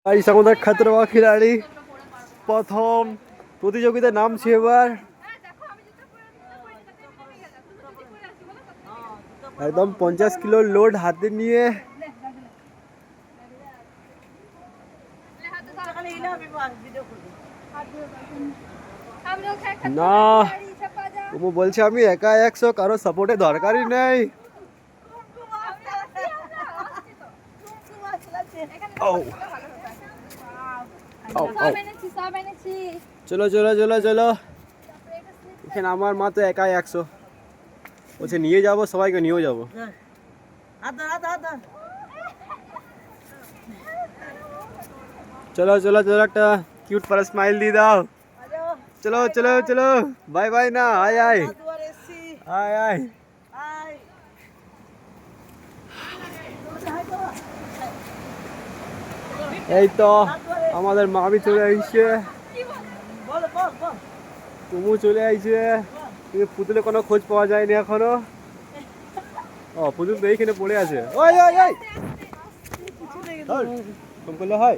Guys আমাদের খতরোয়া খিলাড়ি প্রথম প্রতিযোগিতায় নামছে এবার। একদম 50 কিলো লোড হাতে নিয়ে না ও বলছে আমি একা 100 কারো সাপোর্টে দরকারই নেই। চলো চলো চলো চলো, এখানে আমার মা তো একাই 100 বলছে নিয়ে যাবো, সবাইকে নিয়েও যাবো। চলো চলো চলো, একটা কিউট পারা স্মাইল দিয়ে দাও। চলো চলো চলো, বাই বাই না, আয় আয় আয় আয়। এই তো আমাদের মামি চলে আইছে, তুমু চলে আইছে, কিন্তু পুতুলে কোনো খোঁজ পাওয়া যায়নি এখনো। ও পুতুল তো এইখানে পড়ে আছে। ওই ওই ওই, ফোন করলে হয়।